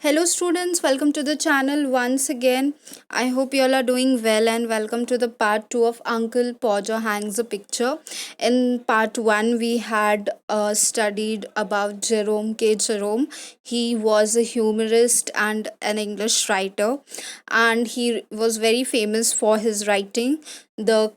Hello, students. Welcome to the channel once again. I hope you all are doing well and welcome to the part 2 of Uncle Podger Hangs a Picture. In part 1, we had studied about Jerome K. Jerome. He was a humorist and an English writer, and he was very famous for his writing. The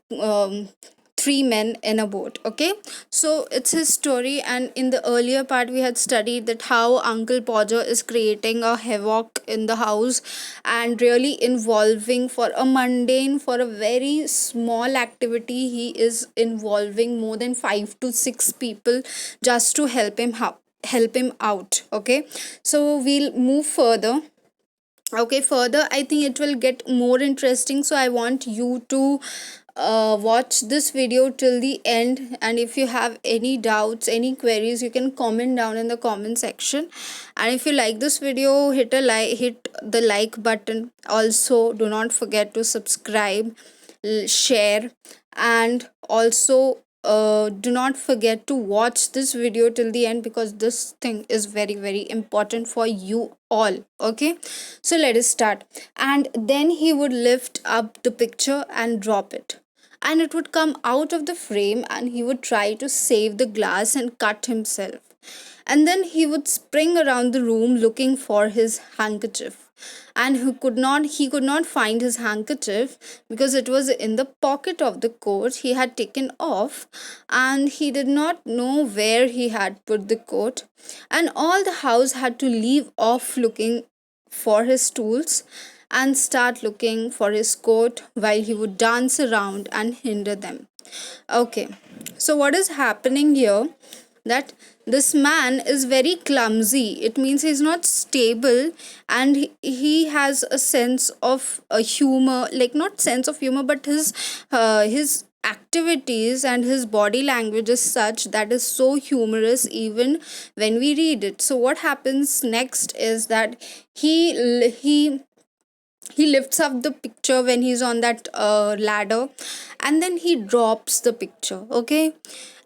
three men in a boat. Okay, so it's his story, and in the earlier part we had studied that how Uncle Podger is creating a havoc in the house and really involving for a mundane, for a very small activity, he is involving more than 5 to 6 people just to help him out. Okay, so we'll move further. Okay, further I think it will get more interesting, so I want you to watch this video till the end, and if you have any doubts, any queries, you can comment down in the comment section. And if you like this video, hit the like button. Also, do not forget to subscribe, share, and also do not forget to watch this video till the end, because this thing is very very important for you all. Okay, so let us start. And then he would lift up the picture and drop it, and it would come out of the frame, and he would try to save the glass and cut himself. And then he would spring around the room looking for his handkerchief, and he could not find his handkerchief because it was in the pocket of the coat he had taken off, and he did not know where he had put the coat. And all the house had to leave off looking for his tools and start looking for his coat, while he would dance around and hinder them. Okay, so what is happening here, that this man is very clumsy. It means he's not stable, and he has a sense of humor, like not sense of humor, but his activities and his body language is such that is so humorous even when we read it. So what happens next is that he lifts up the picture when he's on that ladder, and then he drops the picture. Okay,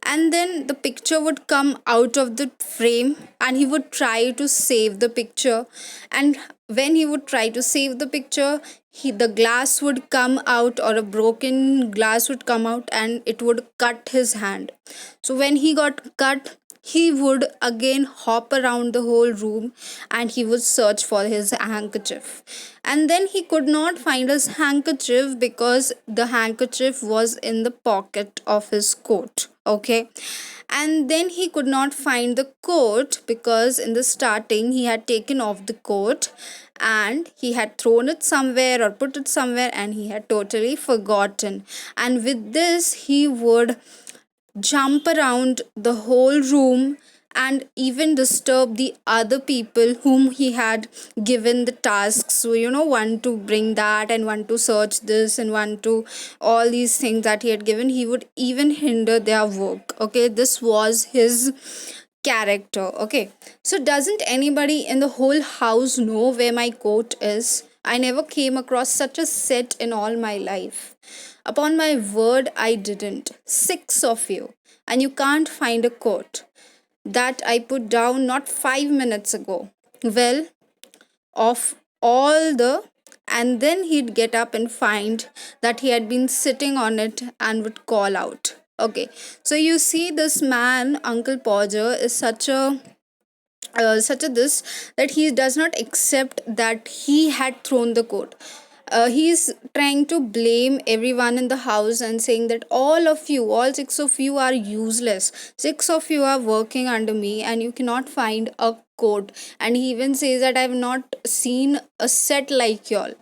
and then the picture would come out of the frame, and he would try to save the picture. And when he would try to save the picture, the glass would come out, or a broken glass would come out, and it would cut his hand. So when he got cut, he would again hop around the whole room, and he would search for his handkerchief. And then he could not find his handkerchief because the handkerchief was in the pocket of his coat. Okay, and then he could not find the coat because in the starting he had taken off the coat, and he had thrown it somewhere or put it somewhere, and he had totally forgotten. And with this, he would jump around the whole room and even disturb the other people whom he had given the tasks. So, one to bring that, and one to search this, and one to all these things that he had given. He would even hinder their work. Okay, this was his character. Okay, so doesn't anybody in the whole house know where my coat is? I never came across such a set in all my life. Upon my word, I didn't. 6 of you, and you can't find a coat that I put down not 5 minutes ago. Well, of all the, and then he'd get up and find that he had been sitting on it and would call out. Okay, so you see, this man, Uncle Podger, is such a this, that he does not accept that he had thrown the coat. He's trying to blame everyone in the house and saying that all 6 of you are useless. 6 of you are working under me, and you cannot find a coat. And he even says that I've not seen a set like y'all.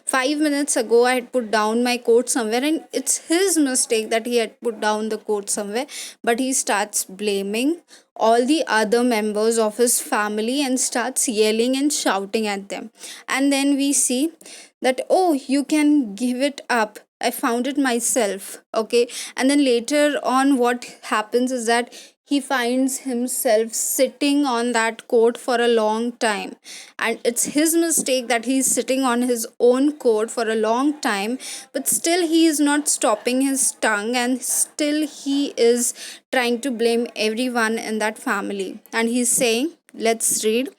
5 minutes ago I had put down my coat somewhere, and it's his mistake that he had put down the coat somewhere. But he starts blaming all the other members of his family and starts yelling and shouting at them. And then we see that, oh, you can give it up, I found it myself. Okay, and then later on what happens is that he finds himself sitting on that coat for a long time, and it's his mistake that he's sitting on his own coat for a long time. But still he is not stopping his tongue, and still he is trying to blame everyone in that family. And he's saying, let's read.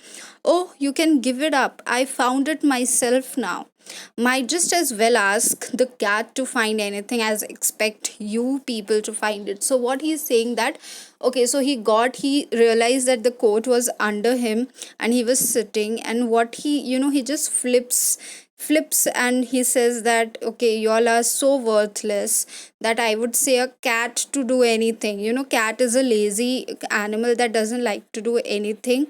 Oh, you can give it up. I found it myself now. Might just as well ask the cat to find anything as expect you people to find it. So what he's saying that, okay, so he realized that the coat was under him and he was sitting, and what he just flips and he says that, okay, y'all are so worthless that I would say a cat to do anything. Cat is a lazy animal that doesn't like to do anything.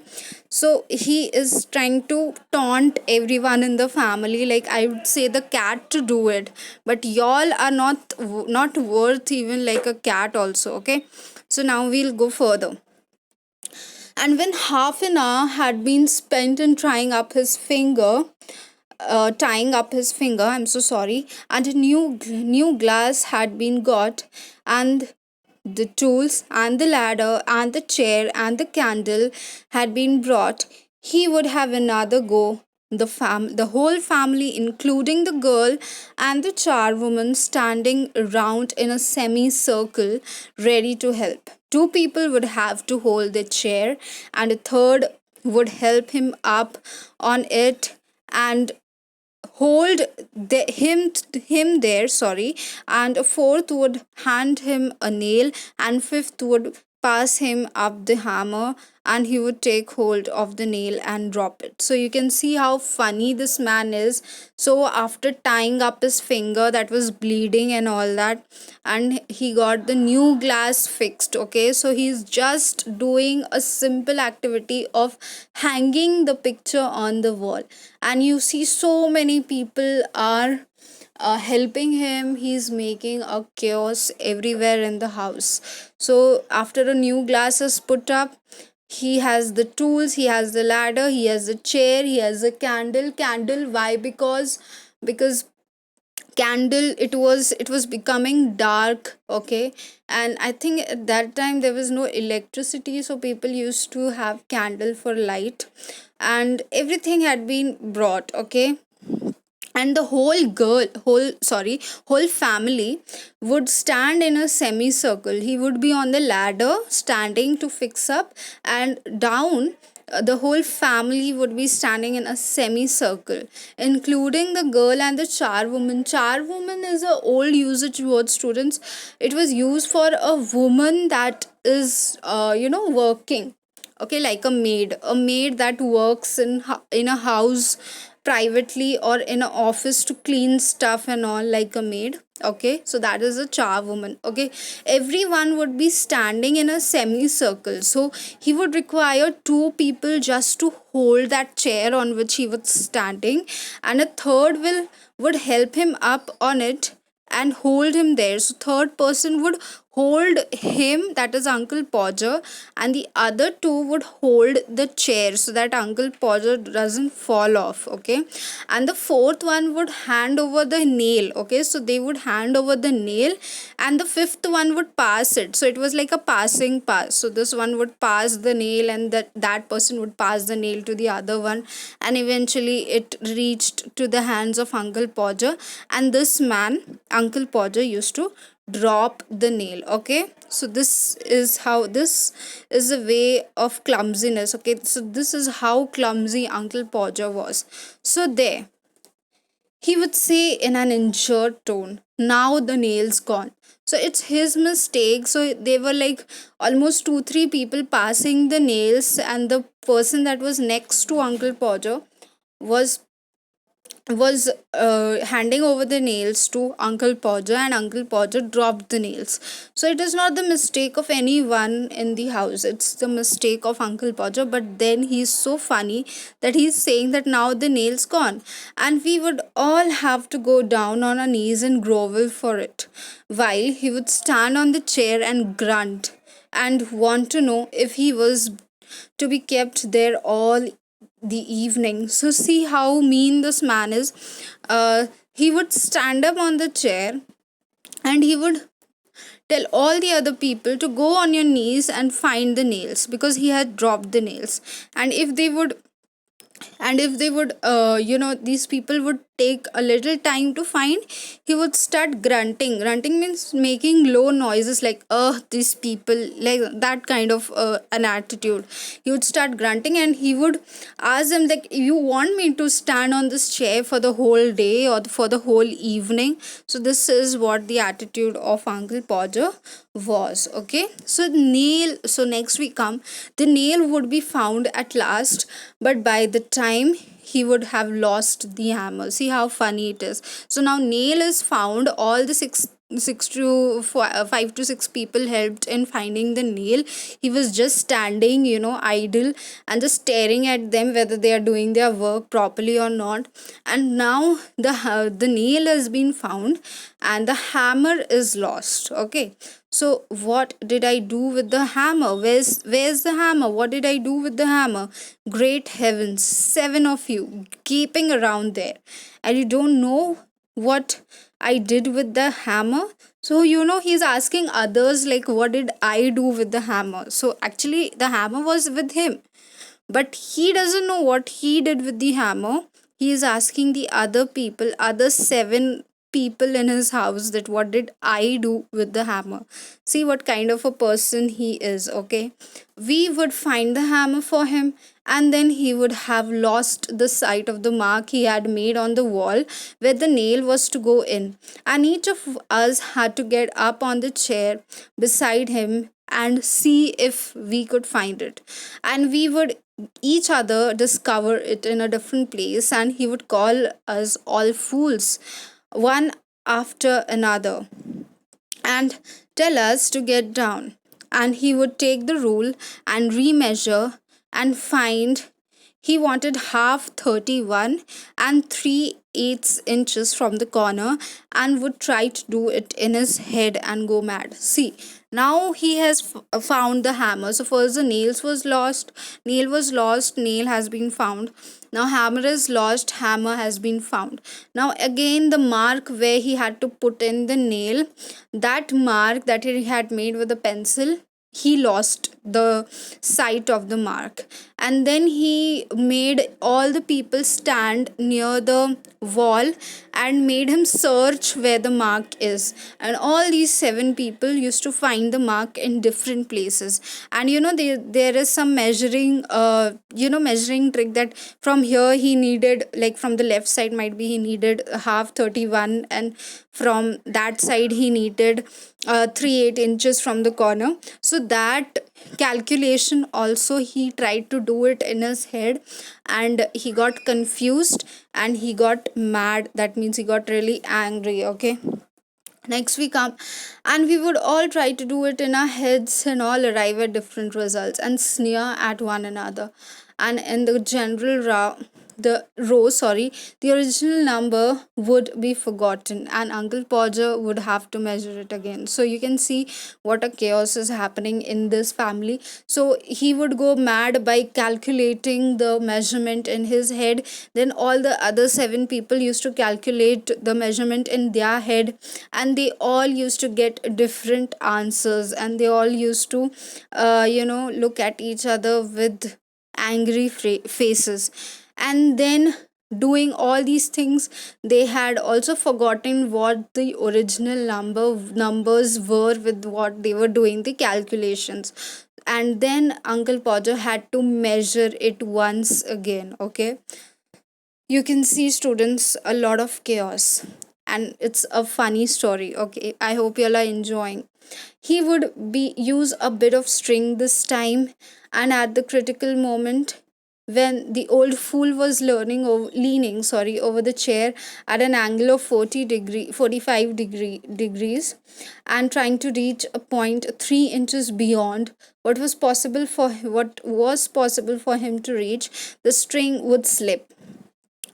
So he is trying to taunt everyone in the family, like I would say the cat to do it, but y'all are not worth even like a cat also. Okay, so now we'll go further. And when half an hour had been spent in tying up his finger, I'm so sorry, and a new glass had been got, and the tools and the ladder and the chair and the candle had been brought, he would have another go. The whole family, including the girl and the charwoman, standing round in a semicircle, ready to help. Two people would have to hold the chair, and a third would help him up on it and hold him there, sorry, and a fourth would hand him a nail, and fifth would pass him up the hammer, and he would take hold of the nail and drop it. So you can see how funny this man is. So after tying up his finger that was bleeding and all that, and he got the new glass fixed, okay, so he's just doing a simple activity of hanging the picture on the wall, and you see so many people are helping him. He's making a chaos everywhere in the house. So after a new glass is put up, he has the tools, he has the ladder, he has the chair, he has the candle. Why? Because candle, it was becoming dark, okay, and I think at that time there was no electricity, so people used to have candle for light, and everything had been brought, okay, and the whole family would stand in a semicircle. He would be on the ladder standing to fix up, and down, the whole family would be standing in a semicircle, including the girl and the charwoman. Charwoman is a old usage word, students. It was used for a woman that is working, okay, like a maid that works in a house privately, or in an office to clean stuff and all, like a maid, okay, so that is a char woman, okay. Everyone would be standing in a semicircle, so he would require two people just to hold that chair on which he was standing, and a third would help him up on it and hold him there. So third person would hold him, that is Uncle Podger, and the other two would hold the chair so that Uncle Podger doesn't fall off, okay. And the fourth one would hand over the nail, okay, so they would hand over the nail, and the fifth one would pass it. So it was like a passing pass. So this one would pass the nail, and that person would pass the nail to the other one, and eventually it reached to the hands of Uncle Podger, and this man, Uncle Podger, used to drop the nail, okay. So this is a way of clumsiness, okay, so this is how clumsy Uncle Podger was. So there, he would say in an injured tone, now the nail's gone. So it's his mistake. So they were like almost two, three people passing the nails, and the person that was next to Uncle Podger was handing over the nails to Uncle Podger, and Uncle Podger dropped the nails. So it is not the mistake of anyone in the house, it's the mistake of Uncle Podger. But then he's so funny that he's saying that now the nail's gone, and we would all have to go down on our knees and grovel for it, while he would stand on the chair and grunt and want to know if he was to be kept there all the evening. So see how mean this man is. He would stand up on the chair, and he would tell all the other people to go on your knees and find the nails, because he had dropped the nails. And if they would these people would take a little time to find, he would start grunting. Grunting means making low noises like, these people, like that kind of an attitude. He would start grunting, and he would ask them, like, you want me to stand on this chair for the whole day or for the whole evening? So this is what the attitude of Uncle Podger was. Okay, so nail, so next we come, the nail would be found at last, but by the time he would have lost the hammer. See how funny it is. So now nail is found. All the six to 5 to 6 people helped in finding the nail. He was just standing, idle, and just staring at them whether they are doing their work properly or not. And now the nail has been found, and the hammer is lost. Okay, so what did I do with the hammer? Where's the hammer? What did I do with the hammer? Great heavens, 7 of you keeping around there, and you don't know what I did with the hammer. So he's asking others, like, what did I do with the hammer? So actually the hammer was with him, but he doesn't know what he did with the hammer. He is asking the other people, other 7 people in his house, that what did I do with the hammer. See what kind of a person he is. Okay, we would find the hammer for him, and then he would have lost the sight of the mark he had made on the wall where the nail was to go in, and each of us had to get up on the chair beside him and see if we could find it. And we would each other discover it in a different place, and he would call us all fools, one after another, and tell us to get down. And he would take the rule and remeasure and find he wanted half 31 and 3/8 inches from the corner, and would try to do it in his head and go mad. See, now he has found the hammer. So first the nail was lost, nail has been found. Now hammer is lost, hammer has been found. Now again the mark where he had to put in the nail, that mark that he had made with a pencil, he lost the sight of the mark. And then he made all the people stand near the wall and made him search where the mark is. And all these 7 people used to find the mark in different places. And there is some measuring trick, that from here he needed, like from the left side might be he needed half 31, and from that side he needed 3/8 inches from the corner. So that calculation also he tried to do it in his head, and he got confused and he got mad. That means he got really angry. Okay, next we come, and we would all try to do it in our heads and all arrive at different results and sneer at one another. And in the the original number would be forgotten, and Uncle Podger would have to measure it again. So you can see what a chaos is happening in this family. So he would go mad by calculating the measurement in his head. Then all the other 7 people used to calculate the measurement in their head, and they all used to get different answers, and they all used to look at each other with angry faces. And then, doing all these things, they had also forgotten what the original numbers were with what they were doing the calculations. And then Uncle Podger had to measure it once again. Okay, you can see, students, a lot of chaos, and it's a funny story. Okay, I hope you all are enjoying. He would be use a bit of string this time, and at the critical moment, when the old fool was leaning over the chair at an angle of 45 degrees, and trying to reach a point 3 inches beyond what was possible for him to reach, the string would slip,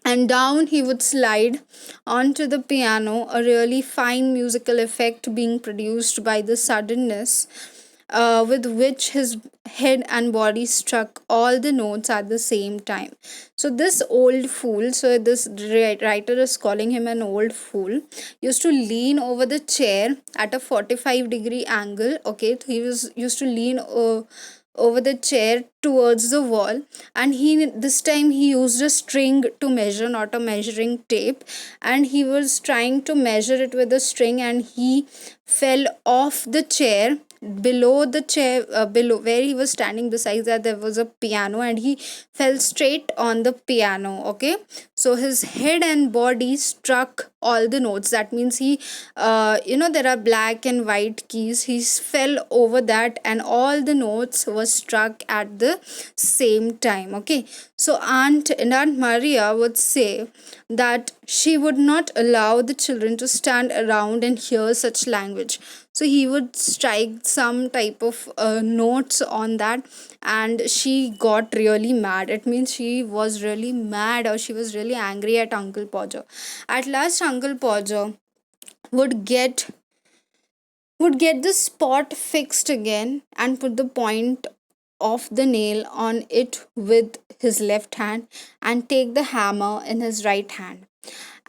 and down he would slide onto the piano, a really fine musical effect being produced by the suddenness with which his head and body struck all the notes at the same time. So this old fool, so this writer is calling him an old fool, used to lean over the chair at a 45-degree angle. Okay, he was used to lean over the chair towards the wall, and he this time he used a string to measure, not a measuring tape, and he was trying to measure it with a string, and he fell off the chair. Below the chair, below where he was standing, besides that there was a piano, and he fell straight on the piano. Okay, so his head and body struck all the notes. That means he, there are black and white keys, he fell over that, and all the notes were struck at the same time. Okay, so Aunt Maria would say that she would not allow the children to stand around and hear such language. So he would strike some type of notes on that, and she got really mad. It means she was really mad, or she was really angry at Uncle Podger. At last Uncle Podger would get the spot fixed again, and put the point of the nail on it with his left hand, and take the hammer in his right hand.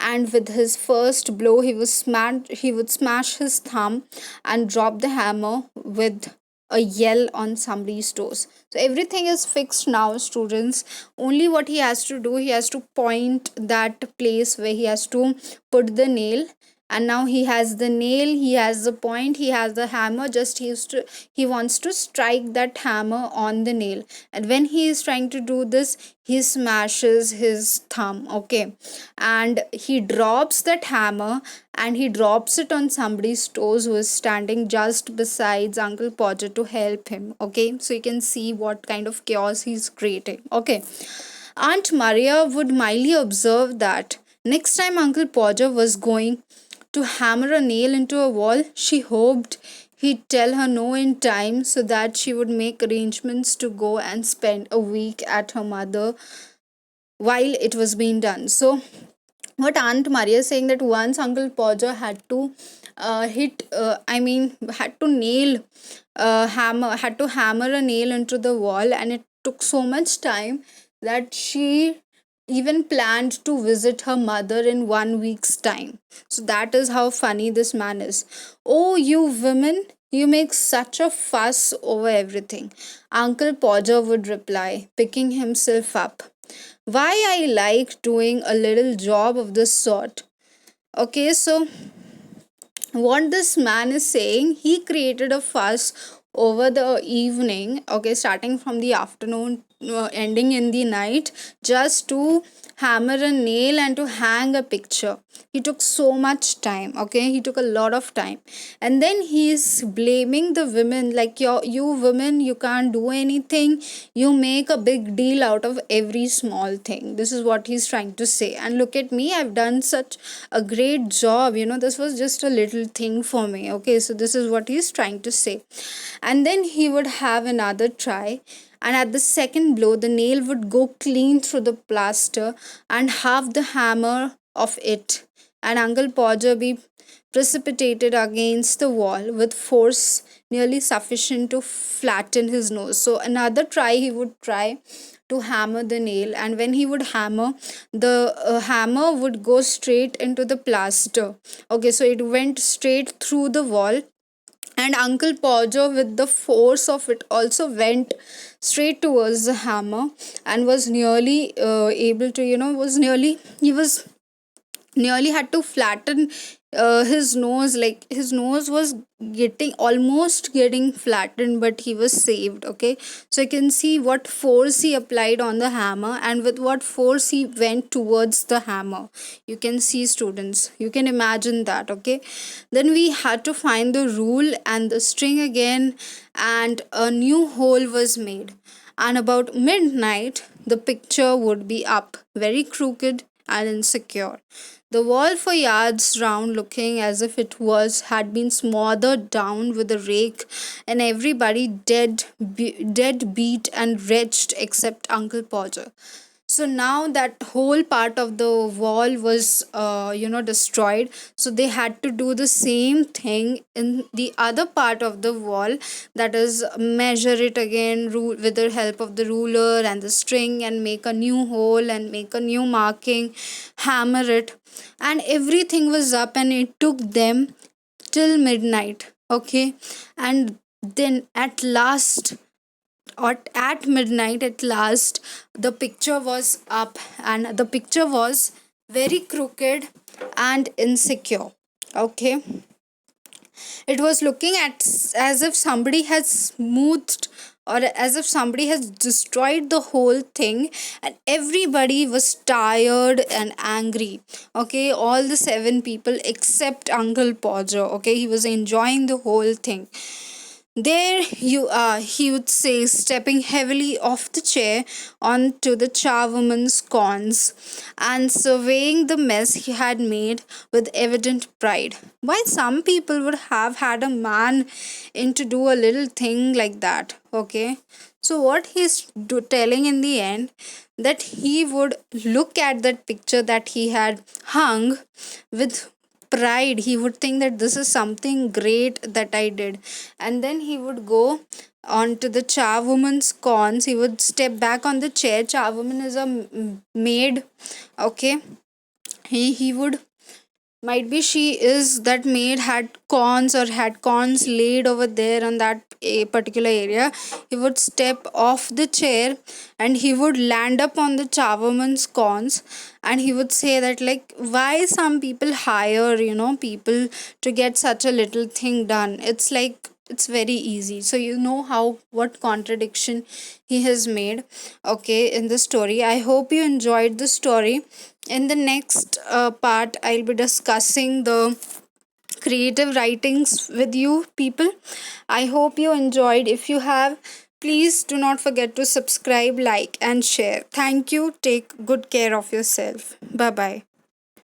And with his first blow, he would smash his thumb and drop the hammer with a yell on somebody's toes. So everything is fixed now, students. Only what he has to do, he has to point that place where he has to put the nail, and now he has the nail, he has the point, he has the hammer. Just he wants to strike that hammer on the nail, and when he is trying to do this, he smashes his thumb. Okay, and he drops that hammer, and he drops it on somebody's toes who is standing just besides Uncle Podger to help him. Okay, so you can see what kind of chaos he's creating. Okay, Aunt Maria would mildly observe that next time Uncle Podger was going to hammer a nail into a wall, she hoped he'd tell her no in time, so that she would make arrangements to go and spend a week at her mother while it was being done. So, what Aunt Maria is saying, that once Uncle Podger had to had to hammer a nail into the wall, and it took so much time that she even planned to visit her mother in 1 week's time. So that is how funny this man is. Oh, you women, you make such a fuss over everything, Uncle Podger would reply, picking himself up. Why, I like doing a little job of this sort. Okay, so what this man is saying, he created a fuss over the evening, okay, starting from the afternoon, ending in the night, just to hammer a nail and to hang a picture. He took so much time. Okay, he took a lot of time, and then he's blaming the women, like, you women, you can't do anything, you make a big deal out of every small thing. This is what he's trying to say. And look at me, I've done such a great job, this was just a little thing for me. Okay, so this is what he's trying to say. And then he would have another try, and at the second blow the nail would go clean through the plaster and half the hammer of it, and Uncle Podger be precipitated against the wall with force nearly sufficient to flatten his nose. So another try, he would try to hammer the nail, and when he would hammer, the hammer would go straight into the plaster. Okay, so it went straight through the wall, and Uncle Podger, with the force of it, also went straight towards the hammer, and was nearly able to, he was nearly had to flatten his nose. Like, his nose was getting flattened, but he was saved. Okay, so you can see what force he applied on the hammer, and with what force he went towards the hammer. You can see, students, you can imagine that. Okay, then we had to find the rule and the string again, and a new hole was made, and about midnight the picture would be up, very crooked and insecure, the wall for yards round, looking as if it was had been smothered down with a rake, and everybody dead beat and wretched except Uncle Podger. So now that whole part of the wall was destroyed, so they had to do the same thing in the other part of the wall, that is, measure it again, with the help of the ruler and the string, and make a new hole and make a new marking, hammer it, and everything was up, and it took them till midnight. Okay, and then at last or at midnight at last the picture was up, and the picture was very crooked and insecure. Okay, it was looking at as if somebody has smoothed, or as if somebody has destroyed the whole thing, and everybody was tired and angry. Okay, all the seven people except Uncle Podger. Okay, he was enjoying the whole thing. There you are, he would say, stepping heavily off the chair onto the charwoman's corns and surveying the mess he had made with evident pride. Why some people would have had a man in to do a little thing like that, okay? So what he's telling in the end, that he would look at that picture that he had hung with pride. He would think that this is something great that I did, and then he would go onto the charwoman's corns. He would step back on the chair. Charwoman is a maid. Okay, he would, might be she is that maid, had corns or had corns laid over there on that a particular area. He would step off the chair and he would land up on the charwoman's corns, and he would say that, like, why some people hire, people to get such a little thing done. It's like it's very easy. So you know how, what contradiction he has made, okay, in the story. I hope you enjoyed the story. In the next part, I'll be discussing the creative writings with you people. I hope you enjoyed. If you have, please do not forget to subscribe, like, and share. Thank you. Take good care of yourself. Bye bye.